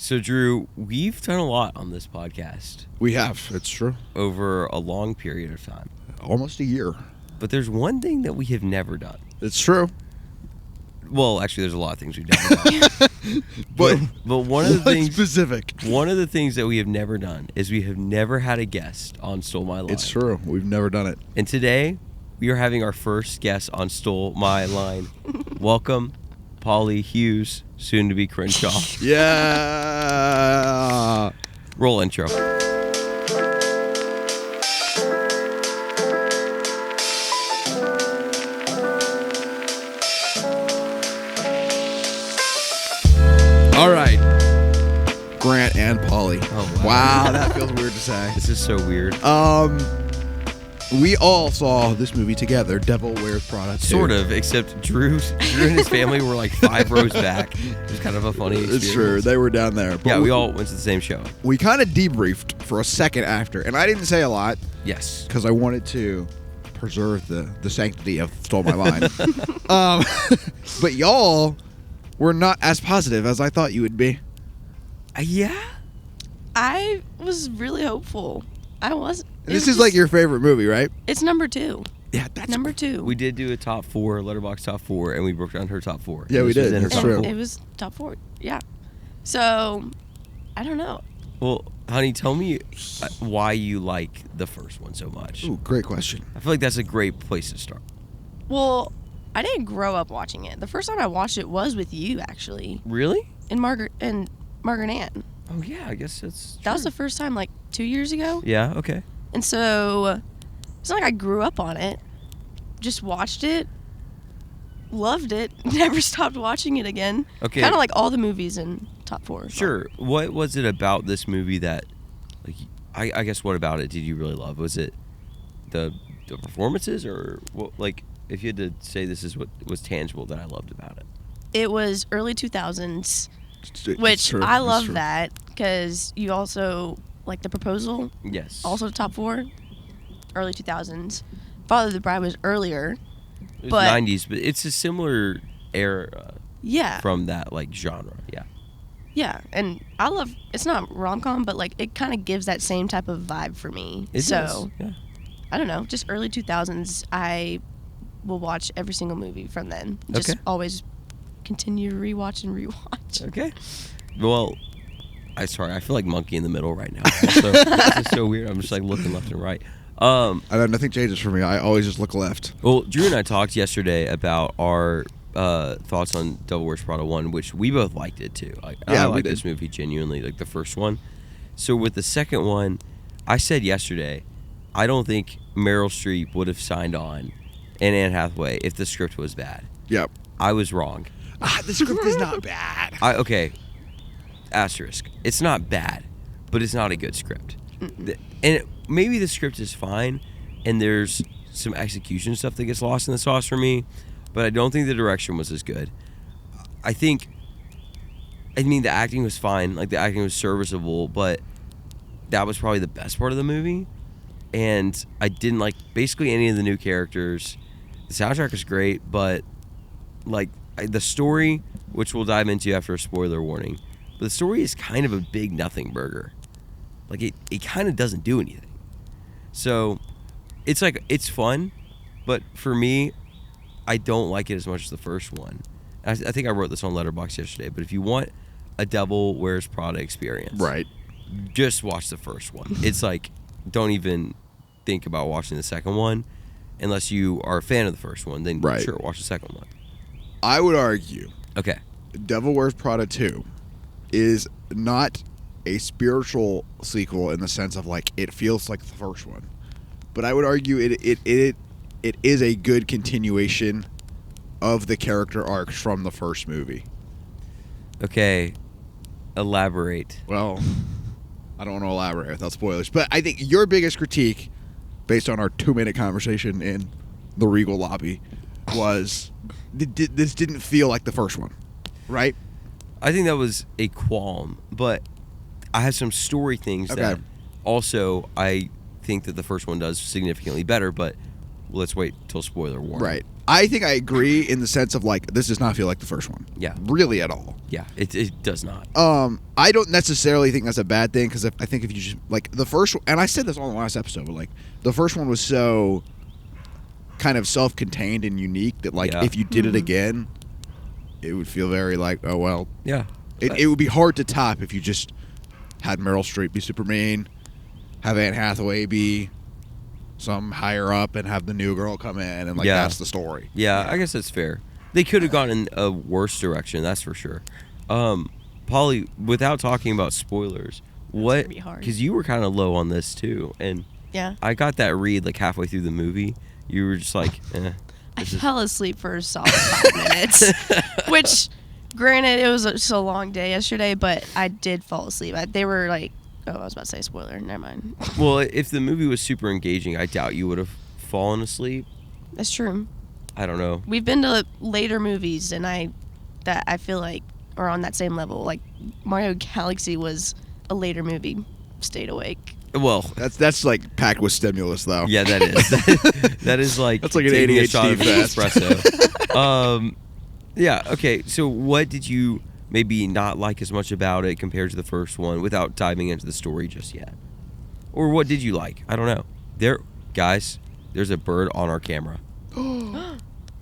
So, Drew, we've done a lot on this podcast. We have. It's true. Over a long period of time. Almost a year. But there's one thing that we have never done. It's true. Well, actually, there's a lot of things we've never done. but one of the things specific. One of the things that we have never done is we have never had a guest on Stole My Line. It's true. We've never done it. And today, we are having our first guest on Stole My Line. Welcome, Polly Hughes, soon to be Crenshaw. Yeah. Roll intro. All right. Grant and Polly. Oh, wow, that feels weird to say. This is so weird. We all saw this movie together, Devil Wears Prada 2. Sort of, except Drew and his family were like 5 rows back. It was kind of a funny experience. It's true. They were down there. But yeah, we all went to the same show. We kind of debriefed for a second after, and I didn't say a lot. Yes. Because I wanted to preserve the sanctity of Stole My Line. But y'all were not as positive as I thought you would be. Yeah? I was really hopeful. I was. This is like your favorite movie, right? It's number 2. Yeah, that's number 2. We did do a top 4, Letterboxd top 4, and we broke down her top 4. Yeah, we did. That's true. It was top 4. Yeah. So, I don't know. Well, honey, tell me why you like the first one so much. Ooh, great question. I feel like that's a great place to start. Well, I didn't grow up watching it. The first time I watched it was with you, actually. Really? And Margaret Ann. Oh, yeah, I guess that's true. That was the first time, like, 2 years ago. Yeah, okay. And so, it's not like I grew up on it. Just watched it. Loved it. Never stopped watching it again. Okay. Kind of like all the movies in top 4. Sure. What was it about this movie that, like, I guess what about it did you really love? Was it the performances, or what? Like, if you had to say this is what was tangible that I loved about it? It was early 2000s, It's which true. I It's love true. that because you also like The Proposal. Yes. Also top 4, early 2000s. Father of the Bride was earlier. It was but 90s, but it's a similar era Yeah. from that, like, genre. Yeah. Yeah, and I love. It's not rom-com, but like it kind of gives that same type of vibe for me. It so does. Yeah. I don't know, just early 2000s. I will watch every single movie from then. Just Okay. always continue to rewatch and rewatch. Okay. Well, I feel like monkey in the middle right now. Also, it's so weird. I'm just like looking left and right. I know nothing changes for me. I always just look left. Well, Drew and I talked yesterday about our thoughts on Devil Wears Prada 1, which we both liked it too. I Yeah, we like did. this movie genuinely, like the first one. So with the second one, I said yesterday, I don't think Meryl Streep would have signed on and Anne Hathaway if the script was bad. Yep. I was wrong. The script is not bad. Okay, asterisk. It's not bad, but it's not a good script. And maybe the script is fine, and there's some execution stuff that gets lost in the sauce for me, but I don't think the direction was as good. I mean, the acting was fine. Like, the acting was serviceable, but that was probably the best part of the movie. And I didn't like basically any of the new characters. The soundtrack was great, but, like, the story, which we'll dive into after a spoiler warning, but the story is kind of a big nothing burger. Like, it kind of doesn't do anything. So, it's like, it's fun, but for me, I don't like it as much as the first one. I think I wrote this on Letterboxd yesterday, but if you want a Devil Wears Prada experience, Right. just watch the first one. It's like, don't even think about watching the second one unless you are a fan of the first one. Then Right. sure, watch the second one. I would argue Okay. Devil Wears Prada 2 is not a spiritual sequel in the sense of, like, it feels like the first one. But I would argue it is a good continuation of the character arcs from the first movie. Okay. Elaborate. Well, I don't want to elaborate without spoilers, but I think your biggest critique, based on our 2-minute conversation in the Regal lobby, was this didn't feel like the first one, right? I think that was a qualm, but I have some story things that also I think that the first one does significantly better, but let's wait till spoiler warning. Right. I think I agree in the sense of, like, this does not feel like the first one. Yeah. Really at all. Yeah, it does not. I don't necessarily think that's a bad thing because I think if you just like the first one, and I said this on the last episode, but like the first one was so kind of self-contained and unique that like if you did it again, it would feel very like, oh well. Yeah. It would be hard to top if you just had Meryl Streep be super mean, have Anne Hathaway be some higher up, and have the new girl come in, and like that's the story. Yeah, I guess that's fair. They could have gone in a worse direction, that's for sure. Polly, without talking about spoilers, what? Because you were kind of low on this too, and I got that read like halfway through the movie. You were just like, I fell asleep for a solid 5 minutes, which, granted, it was just a long day yesterday, but I did fall asleep. They were like, oh, I was about to say spoiler. Never mind. Well, if the movie was super engaging, I doubt you would have fallen asleep. That's true. I don't know. We've been to later movies, and I feel like are on that same level. Like Mario Galaxy was a later movie. Stayed awake. Well, that's like packed with stimulus, though. Yeah, that is. that is like that's like an taking ADHD a shot of fest. espresso. Yeah. Okay. So, what did you maybe not like as much about it compared to the first one, without diving into the story just yet? Or what did you like? I don't know. Guys, there's a bird on our camera.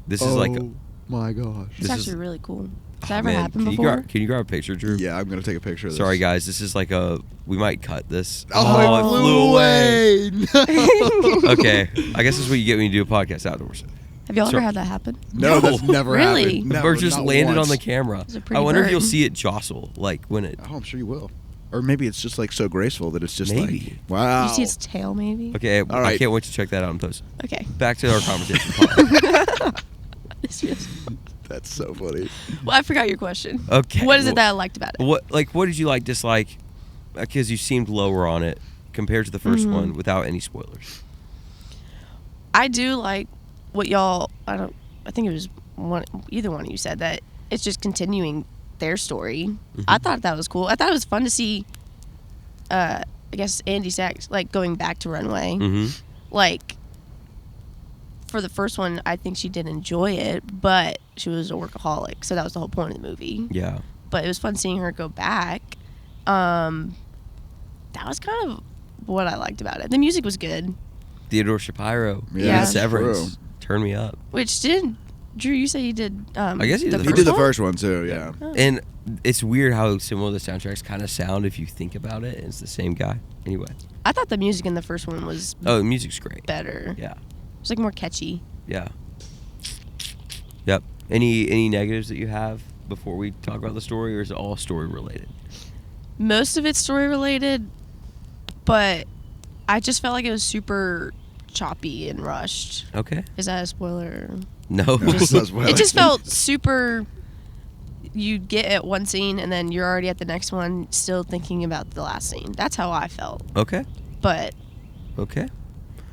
This is like. Oh my gosh. It's actually really cool. Has that ever man, happened before? Can you grab a picture, Drew? Yeah, I'm gonna take a picture of this. Sorry, guys. This is like we might cut this. Oh, it flew away. Okay, I guess that's what you get when you do a podcast outdoors. Have y'all ever had that happen? No, that's never Really? happened. The No, bird just not landed once. on the camera. It's a pretty I wonder if bird. you'll see it jostle, like when it. Oh, I'm sure you will. Or maybe it's just like so graceful that it's just Maybe. like, wow. You see its tail, maybe? Okay, All right. I can't wait to check that out and post. Okay. Back to our conversation. That's so funny. Well, I forgot your question. Okay. What is it that I liked about it? What did you like, dislike? Because you seemed lower on it compared to the first one, without any spoilers. I do like what y'all. I think it was either one of you said that it's just continuing their story. Mm-hmm. I thought that was cool. I thought it was fun to see. I guess Andy Sachs like going back to Runway. Mm-hmm. Like for the first one, I think she did enjoy it, but she was a workaholic, so that was the whole point of the movie. Yeah. But it was fun seeing her go back. That was kind of what I liked about it. The music was good. Theodore Shapiro. Yeah. And Severance. True. Turn me up. Which Drew, you say you did. I guess he did the He first did the one? first one too, yeah. Oh. And it's weird how similar the soundtracks kind of sound if you think about it. It's the same guy. Anyway. I thought the music in the first one was Oh, the music's great. better. Yeah. It was like more catchy. Yeah. Yep. Any negatives that you have before we talk about the story, or is it all story related? Most of it's story related, but I just felt like it was super choppy and rushed. Okay. Is that a spoiler? No. That's what I It just like. felt super. You get at one scene and then you're already at the next one, still thinking about the last scene. That's how I felt. Okay. But Okay.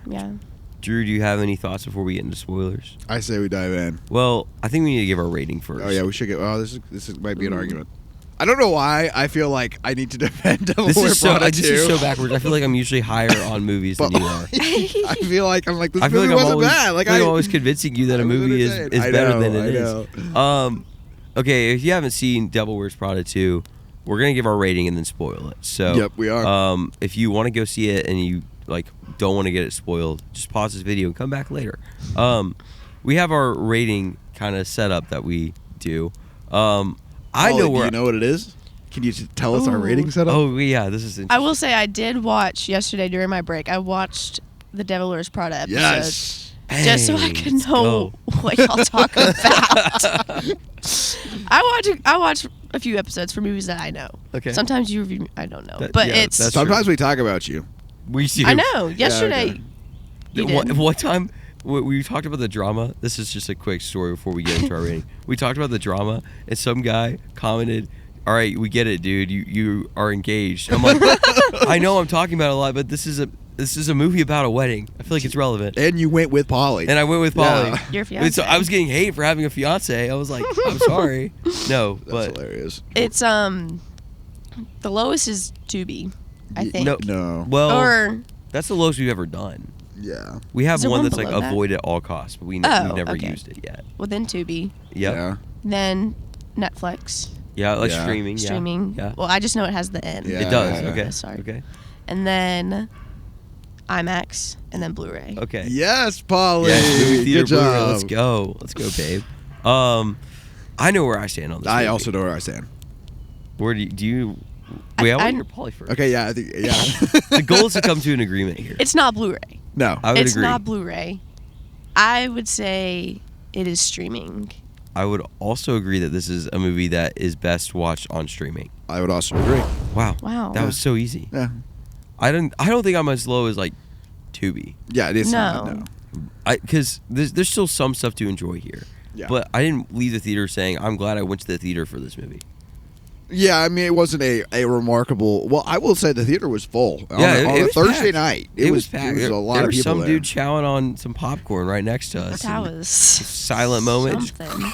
yeah, Drew, do you have any thoughts before we get into spoilers? I say we dive in. Well, I think we need to give our rating first. Oh yeah, we should get. Oh, this might be an argument. I don't know why I feel like I need to defend Devil This Wears is so. Prada This is 2. so backwards. I feel like I'm usually higher on movies than But you are. I feel like I'm like this I feel movie like I'm wasn't always, bad. Like I'm always convincing you that a I was movie is entertained. I better know, than it I is. Okay, if you haven't seen Devil Wears Prada 2, we're gonna give our rating and then spoil it. So Yep, we are. If you want to go see it and you like don't want to get it spoiled, just pause this video and come back later. We have our rating kind of set up that we do. I know Do where. you know what it is? Can you tell us our Ooh. rating setup? Oh yeah, this is. I will say I did watch yesterday during my break. I watched the Devil Wears Prada episode. Yes. Just so I Hey, could let's know go. what y'all talk about. I watch a few episodes for movies that I know. Okay. Sometimes you review. I don't know, That- but yeah, it's. that's Sometimes we talk about you. We see. I know. Yesterday, okay. you did. What time we talked about the drama? This is just a quick story before we get into our rating. We talked about the drama, and some guy commented, "All right, we get it, dude. You are engaged." I'm like, I know I'm talking about it a lot, but this is a movie about a wedding. I feel like it's relevant. And you went with Polly. And I went with Polly. Yeah. Your And fiance. so I was getting hate for having a fiance. I was like, I'm sorry. No, That's but hilarious. It's the lowest is Tubi, I think. No. well, Or that's the lowest we've ever done. Yeah. We have Is there one one that's like below that? avoid at all costs, but we've Oh, never okay. used it yet. well, then Tubi, Yep. Yeah. then Netflix. Yeah, like Yeah. streaming. Yeah. Streaming. Yeah. Well, I just know it has the N. Yeah. It does. Yeah. Okay. Sorry. Okay. And then IMAX, and then Blu-ray. Okay. Yes, Polly. Yes, movie theater Good Blu-ray. job. Let's go. Let's go, babe. I know where I stand on this. I movie. also know where I stand. Where do you? Wait, I want to hear Polly first. Okay, yeah, I think yeah. The goal is to come to an agreement here. It's not Blu-ray. No, I would It's agree. not Blu-ray. I would say it is streaming. I would also agree that this is a movie that is best watched on streaming. I would also agree. Wow. Wow. That was so easy. Yeah, I don't think I'm as low as like Tubi. yeah, it is. No. Because there's still some stuff to enjoy here. Yeah. But I didn't leave the theater saying I'm glad I went to the theater for this movie. Yeah, I mean, it wasn't a remarkable. Well, I will say the theater was full. Yeah, on it a was Thursday packed. night. It was packed. It was There- a lot there of was people some there. dude chowing on some popcorn right next to us. That and was silent moment. Just- something.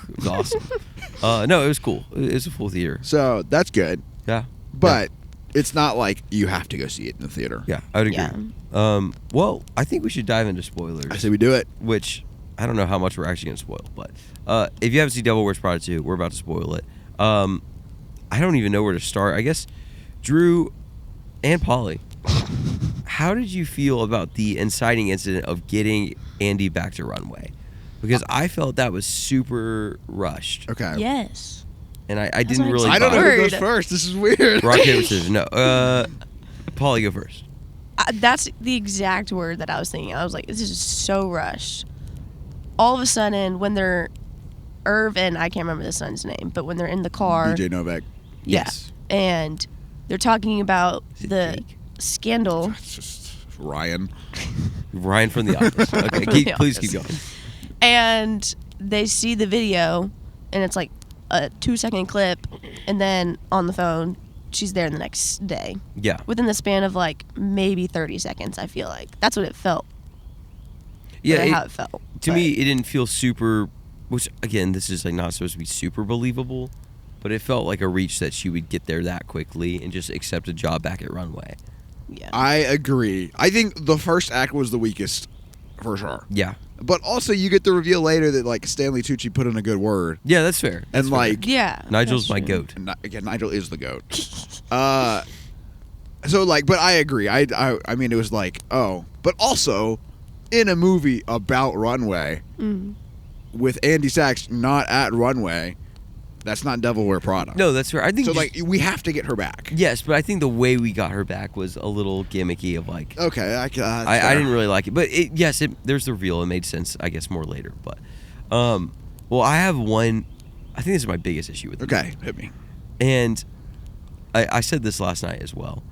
It was awesome. No, it was cool. It was a full theater. So that's good, Yeah. but it's not like you have to go see it in the theater. Yeah, I would agree. Yeah. Well, I think we should dive into spoilers. I say we do it. Which I don't know how much we're actually going to spoil, but if you haven't seen Devil Wears Prada 2, we're about to spoil it. I don't even know where to start. I guess Drew and Polly, how did you feel about the inciting incident of getting Andy back to Runway? Because I felt that was super rushed, Okay. Yes. and I That's didn't what really. I don't know buy it. who goes Word. first. This is weird. Rock paper scissors. No. Polly, go first. That's the exact word that I was thinking. I was like, this is so rushed. All of a sudden, when they're Irv and I can't remember the son's name, but when they're in the car, DJ Novak. yeah, Yes. and they're talking about Is it the fake? scandal. It's just Ryan. Ryan from The Office. Okay, From The please Office. keep going. And they see the video, and it's like a 2-second clip, and then on the phone, she's there the next day. Yeah. Within the span of like maybe 30 seconds, I feel like. That's what it felt. Yeah. How it felt. To But me, it didn't feel super. Which again, this is like not supposed to be super believable, but it felt like a reach that she would get there that quickly and just accept a job back at Runway. yeah. I agree. I think the first act was the weakest, for sure. Yeah. But also, you get the reveal later that like Stanley Tucci put in a good word, Yeah, that's fair. That's and fair. like yeah. Nigel's that's my true. goat. And again, Nigel is the goat. So like, but I agree. I mean, it was like, oh, but also in a movie about Runway Mm. with Andy Sachs not at Runway, that's not Devil Wears Prada. No, that's fair. I think So just- like, we have to get her back. yes, but I think the way we got her back was a little gimmicky. Of like, Okay, I didn't really like it, but there's the reveal. It made sense, I guess, more later. But, well, I have one. I think this is my biggest issue with the Okay, movie. hit me. And I said this last night as well.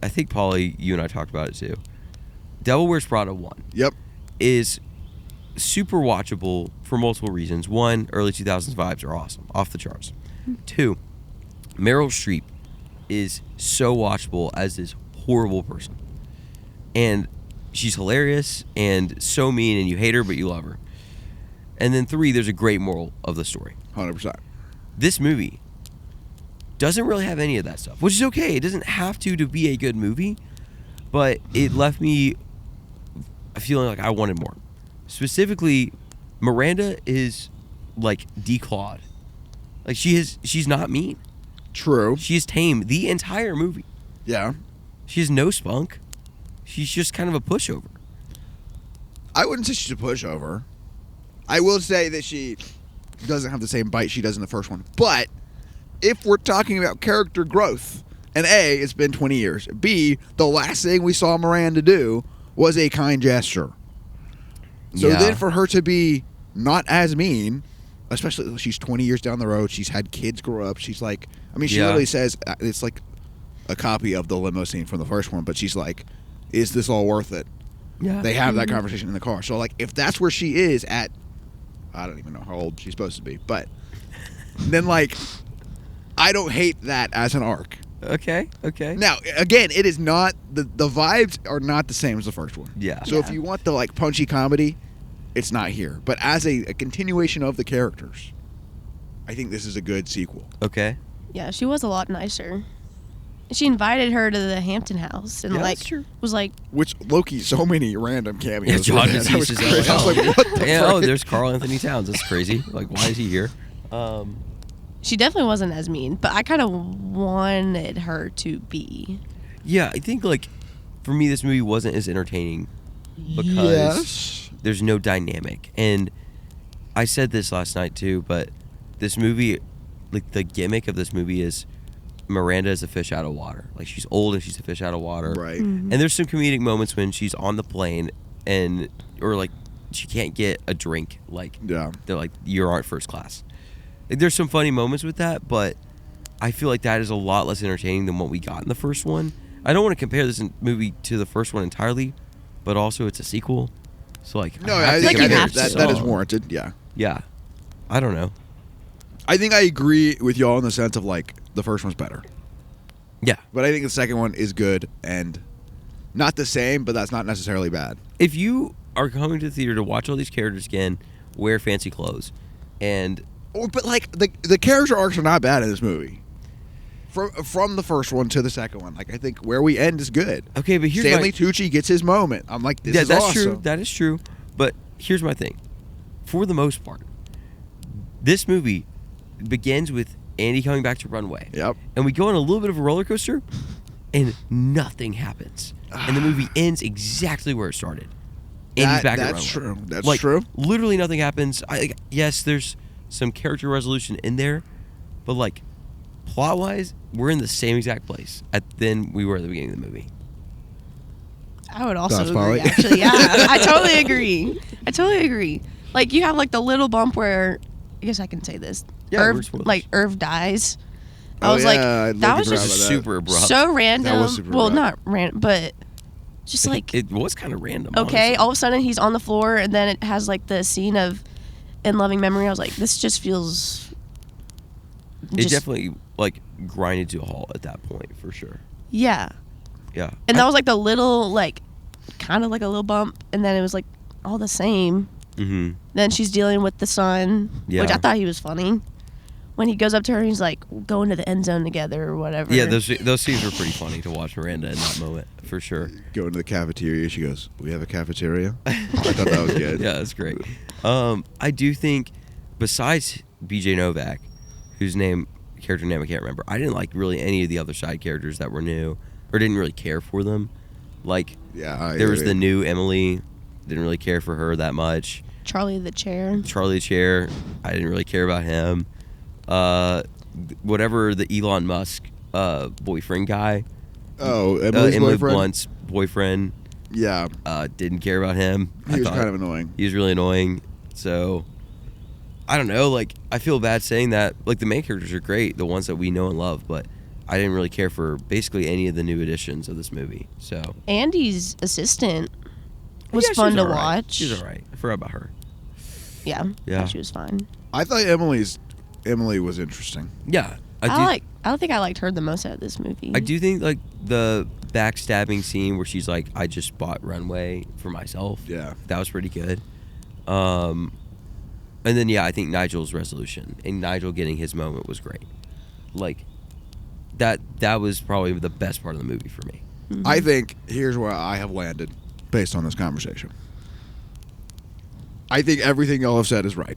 I think, Polly, you and I talked about it too. Devil Wears Prada 1 Yep. is super watchable for multiple reasons. One, early 2000s vibes are awesome, off the charts. Two, Meryl Streep is so watchable as this horrible person. And she's hilarious and so mean, and you hate her, but you love her. And then three, there's a great moral of the story. 100%. This movie doesn't really have any of that stuff, which is okay. It doesn't have to be a good movie, but it left me feeling like I wanted more. Specifically, Miranda is like declawed. Like she's not mean. True. She is tame the entire movie. Yeah. She has no spunk. She's just kind of a pushover. I wouldn't say she's a pushover. I will say that she doesn't have the same bite she does in the first one. But if we're talking about character growth, and A, it's been 20 years. B, the last thing we saw Miranda do was a kind gesture. So Yeah. then for her to be not as mean, especially she's 20 years down the road, she's had kids grow up, she's like, I mean, she Yeah. literally says, it's like a copy of the limo scene from the first one, but she's like, is this all worth it? Yeah. They have that conversation in the car. So, like, if that's where she is at, I don't even know how old she's supposed to be, but then, like, I don't hate that as an arc. Okay. Now, again, it is not, the vibes are not the same as the first one. Yeah. So if you want the, like, punchy comedy, it's not here. But as a continuation of the characters, I think this is a good sequel. Okay. Yeah, she was a lot nicer. She invited her to the Hampton house and Yeah, like that's true. was like, Which, Loki, so many random cameos. Yeah, John with that. That was Matisse is crazy. I was like, like, what the yeah, frick? oh, there's Carl Anthony Towns. That's crazy. Like, why is he here? She definitely wasn't as mean, but I kind of wanted her to be. Yeah, I think like for me, this movie wasn't as entertaining because Yes. there's no dynamic. And I said this last night too, but this movie, like the gimmick of this movie is Miranda is a fish out of water. Like she's old and she's a fish out of water. Right. Mm-hmm. And there's some comedic moments when she's on the plane and or like she can't get a drink. Like Yeah. they're like, you aren't first class. Like, there's some funny moments with that, but I feel like that is a lot less entertaining than what we got in the first one. I don't want to compare this movie to the first one entirely, but also it's a sequel. So like, No, have I to think you compare have it to. that is some. warranted. Yeah. Yeah, I don't know. I think I agree with y'all in the sense of like the first one's better, Yeah, but I think the second one is good and not the same, but that's not necessarily bad. if you are coming to the theater to watch all these characters again, wear fancy clothes, and But like the character arcs are not bad in this movie. From the first one to the second one, like I think where we end is good. okay, but here's Stanley my Tucci gets his moment. I'm like, this yeah, is that's awesome. true. That is true. But here's my thing. For the most part, this movie begins with Andy coming back to Runway. Yep. And we go on a little bit of a roller coaster, and nothing happens. And the movie ends exactly where it started. Andy's back at That's Runway. true. That's Like, true. Literally nothing happens. Yes, there's some character resolution in there, but like plot-wise, we're in the same exact place than we were at the beginning of the movie. I would also That's agree, probably- actually. Yeah, I totally agree. Like, you have, like, the little bump where, I guess I can say this. Yeah, we're Irv, spoilers. like, Irv dies. I Oh, was yeah, like, I'd that love was to just forgot about that. Super abrupt. so random. That was super well, abrupt. not random, but just like, It was kind of random. okay, honestly. all of a sudden he's on the floor, and then it has, like, the scene of In Loving Memory. I was like, this just feels... It definitely like grinded to a halt at that point for sure. Yeah. Yeah. And that was, like, the little, like, kind of like a little bump, and then it was, like, all the same. Mm-hmm. Then she's dealing with the son, which Yeah. I thought he was funny. When he goes up to her, he's like, go into the end zone together or whatever. Yeah, those scenes were pretty funny to watch Miranda in that moment for sure. Go into the cafeteria. She goes, "We have a cafeteria." I thought that was good. Yeah, that's great. I do think besides BJ Novak, whose character name I can't remember, I didn't like really any of the other side characters that were new or didn't really care for them. Like Yeah. there was agree. the new Emily, didn't really care for her that much. Charlie the Chair. Charlie the Chair, I didn't really care about him. Whatever the Elon Musk boyfriend guy, Oh, Emily's Emily boyfriend. Blunt's boyfriend, Yeah, didn't care about him. he I was thought kind of annoying. he was really annoying. So I don't know. Like I feel bad saying that. Like the main characters are great, the ones that we know and love, but I didn't really care for basically any of the new additions of this movie. So Andy's assistant was yeah, she fun to alright. watch. She's alright. I forgot about her. Yeah. Yeah. Thought she was fine. I thought Emily was interesting. Yeah, I don't think I liked her the most out of this movie. I do think like the backstabbing scene where she's like, "I just bought Runway for myself." Yeah. That was pretty good. And then yeah, I think Nigel's resolution and Nigel getting his moment was great. Like that was probably the best part of the movie for me. Mhm. I think here's where I have landed based on this conversation. I think everything y'all have said is right,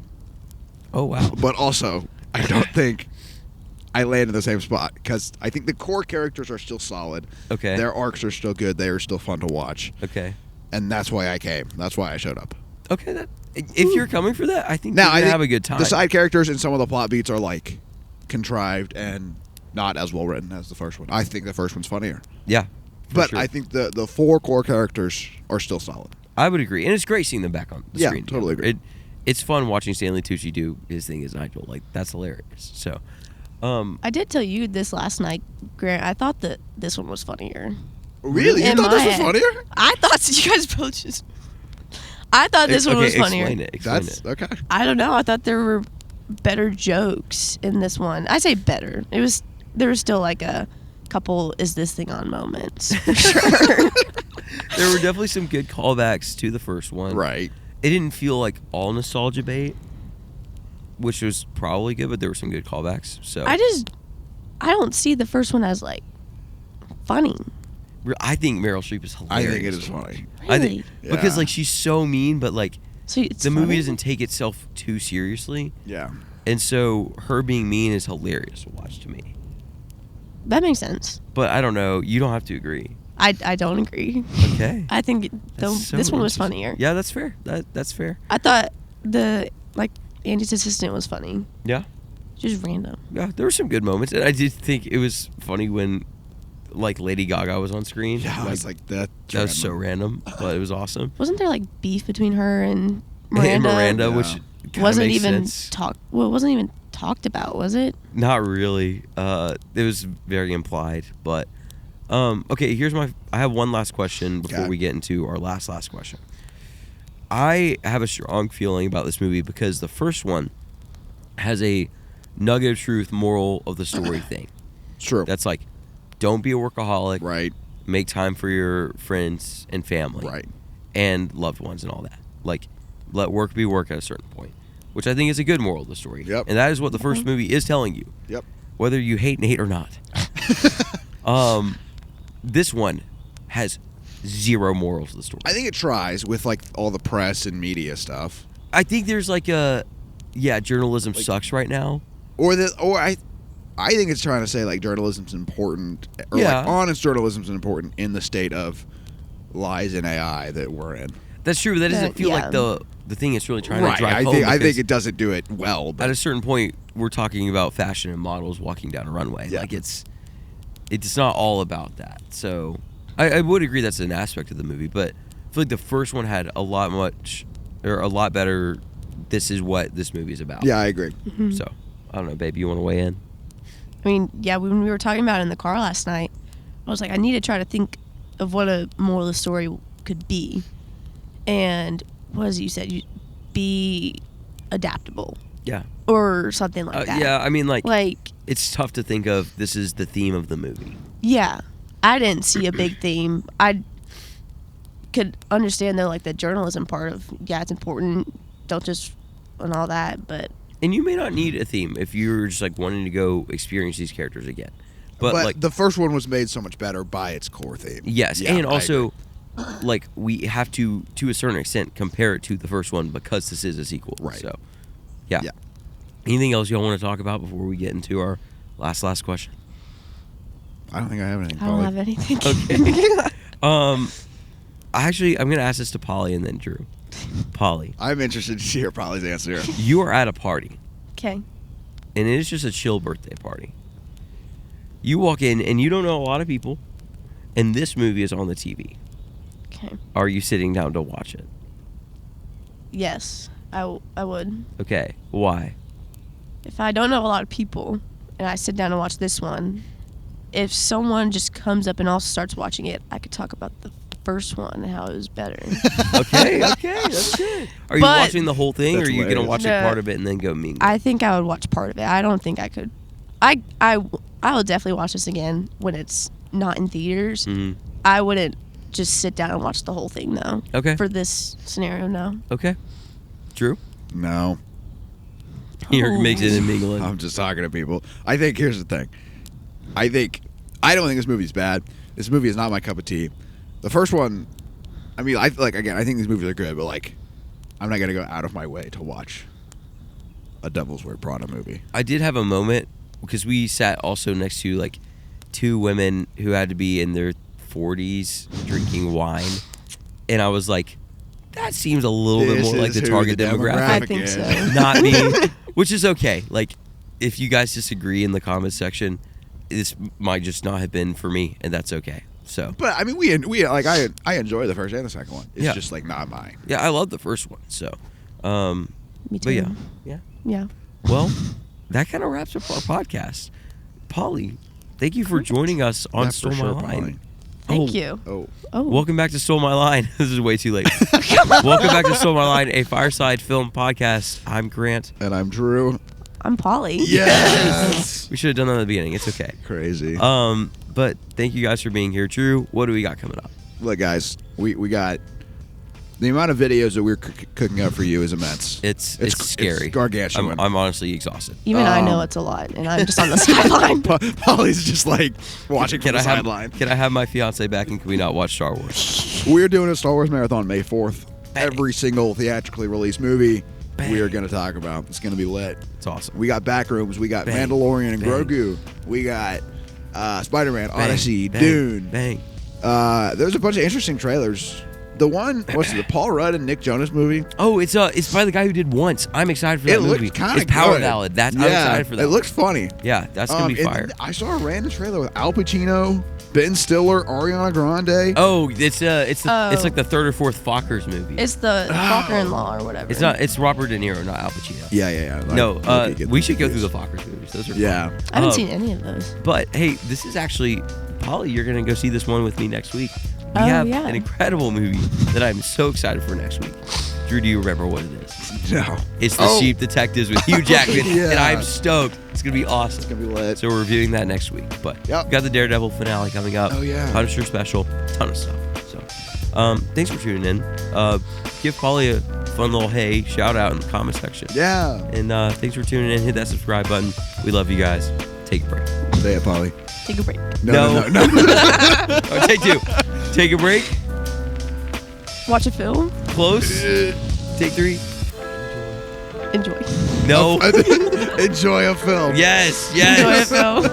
Oh wow. but also I don't think I land in the same spot because I think the core characters are still solid. Okay. Their arcs are still good. They are still fun to watch, Okay. and that's why I came. That's why I showed up. Okay. That if you're coming for that, I think Now you're I gonna think have a good time. the side characters and some of the plot beats are like contrived and not as well written as the first one. I think the first one's funnier, Yeah. for but sure. I think the four core characters are still solid. I would agree, and it's great seeing them back on the Yeah, screen. totally together. agree. It's fun watching Stanley Tucci do his thing as Nigel. Like that's hilarious. So, I did tell you this last night, Grant. I thought that this one was funnier. Really, you In thought this my was head. funnier? I thought you guys both just. I thought this one okay, was funnier. Explain it. Explain That's it. okay. I don't know. I thought there were better jokes in this one. I say better. There was still like a couple is this thing on moments for sure. There were definitely some good callbacks to the first one. Right. It didn't feel like all nostalgia bait, which was probably good, but there were some good callbacks. So I don't see the first one as like funny. I think Meryl Streep is I hilarious. think it is funny. I think Really? because Yeah. like she's so mean, but like So it's the movie funny? doesn't take itself too seriously. Yeah. And so her being mean is hilarious to watch to me. That makes sense. But I don't know. You don't have to agree. I don't agree. Okay. I think That's so this one was interesting. funnier. Yeah, that's fair. That's fair. I thought Andy's assistant was funny. Yeah. Just random. Yeah, there were some good moments. And I did think it was funny when, like, Lady Gaga was on screen. Yeah, I was like that. That was so random, but it was awesome. Wasn't there, like, beef between her and Miranda? And Miranda, Yeah. which kinda wasn't makes even sense. it wasn't even talked about, was it? Not really. It was very implied, but okay. I have one last question before Okay. we get into our last question. I have a strong feeling about this movie because the first one has a nugget of truth, moral of the story thing. It's true. That's like, don't be a workaholic. Right. Make time for your friends and family. Right. And loved ones and all that. Like, let work be work at a certain point, which I think is a good moral of the story. Yep. And that is what the first movie is telling you. Yep. Whether you hate Nate or not. This one has zero morals of the story. I think it tries with like all the press and media stuff, I think there's like journalism sucks right now. or I think it's trying to say like journalism's important, or Yeah. like honest journalism's important in the state of lies and AI that we're in. That's true, but that doesn't feel like yeah. the thing it's really trying Right. to drive home. I think because it doesn't do it well. at But a certain point, we're talking about fashion and models walking down a runway. Yeah. Like it's not all about that. So I would agree that's an aspect of the movie, but I feel like the first one had a lot better. This is what this movie is about. yeah, I agree. So I don't know, babe. You want to weigh in? I mean, yeah, when we were talking about it in the car last night, I was like, I need to try to think of what a moral of the story could be. And what is it you said? You be adaptable Yeah. or something like that. Yeah. I mean, like Like, it's tough to think of. This is the theme of the movie. yeah, I didn't see a big theme. I could understand though, like the journalism part of it's important. Don't just and all that, but And you may not need a theme if you're just like wanting to go experience these characters again. But like the first one was made so much better by its core theme. yes, Yeah, and I also like we have to a certain extent compare it to the first one because this is a sequel. Right. So yeah. Yeah. Anything else y'all want to talk about before we get into our last question? I don't think I have anything. I don't Polly. have anything. Okay. I'm gonna ask this to Polly and then Drew. Polly, I'm interested to hear Polly's answer. you are at a party Okay. and it is just a chill birthday party. You walk in and you don't know a lot of people, and this movie is on the TV. Okay. Are you sitting down to watch it? Yes, I would. Okay. Why? If I don't know a lot of people and I sit down and watch this one, if someone just comes up and also starts watching it, I could talk about the first one and how it was better. Okay, that's good. Are you But- watching the whole thing, or are That's you going to hilarious. watch No. a part of it and then go mingle? I think I would watch part of it. I don't think I could. I will definitely watch this again when it's not in theaters. Mhm. I wouldn't just sit down and watch the whole thing though. Okay. For this scenario, no. Okay. Drew? No, You're Oh. mixing and mingling. I'm just talking to people. I think here's the thing. I don't think this movie's bad. This movie is not my cup of tea. The first one, I mean, I think these movies are good, but like, I'm not gonna go out of my way to watch a Devil Wears Prada movie. I did have a moment because we sat also next to like two women who had to be in their 40s drinking wine, and I was like, that seems a little bit This more like is the who target the demographic. I demographic think is. so. Not me, which is okay. Like, if you guys disagree in the comments section, this might just not have been for me, and that's okay. So But I mean, we like I enjoy the first and the second one. It's Yeah. just like not mine. yeah, I love the first one. So, Me too. but yeah. Yeah. Well, that kind of wraps up our podcast. Polly, thank you for joining us on Yeah, for Stole My sure, Line. Polly. Thank Oh, you. Oh, Oh. Welcome back to Stole My Line. This is way too late. Welcome back to Stole My Line, a Fireside film podcast. I'm Grant. and I'm Drew. I'm Polly. Yes. We should have done that at the beginning. It's okay. Crazy. But thank you guys for being here. Drew, what do we got coming up? Look, guys, we got the amount of videos that we're cooking up for you is immense. It's scary. It's gargantuan. I'm honestly exhausted. Even I know it's a lot, and I'm just on the sideline. Polly's just like watching from the Can sideline. I have my fiance back and can we not watch Star Wars? We're doing a Star Wars marathon May 4th. Bang. Every single theatrically released movie Bang. we are going to talk about. It's going to be lit. It's awesome. We got Backrooms. We got Bang, Mandalorian and bang. Grogu. We got Spider-Man, Bang, Odyssey, bang, Dune. Bang. There's a bunch of interesting trailers. The one, what's it, the Paul Rudd and Nick Jonas movie? Oh, it's by the guy who did Once. I'm excited for that It movie. looked kind of It's Power good. Ballad. I'm Yeah, excited for that. It looks funny. Yeah, that's gonna be And fire. I saw a random trailer with Al Pacino, Ben Stiller, Ariana Grande. Oh, it's it's Oh. like the third or fourth Fockers movie. It's the Fokker-in-law or whatever. It's not. It's Robert De Niro, not Al Pacino. Yeah. No, Look, get we should go confused. through the Fockers movies. Those are Yeah. fun. I haven't seen any of those. But hey, this is actually Polly. You're gonna go see this one with me next week. We Oh, have yeah. an incredible movie that I'm so excited for next week. Drew, do you remember what it is? No. It's The Sheep Detectives with Hugh Jackman, Yeah. and I'm stoked. It's gonna be awesome. It's going to be lit. So we're reviewing that next week. But Yep. we got the Daredevil finale coming up. Oh, yeah. Punisher special, ton of stuff. So, thanks for tuning in. Give Polly a fun little hey shout out in the comment section. Yeah. And thanks for tuning in. Hit that subscribe button. We love you guys. Take a break. Say it, Polly. Take a break. No. Oh, take two. Take a break. Watch a film. Close. Take three. Enjoy. No. Enjoy a film. Yes. Enjoy a Yes. film.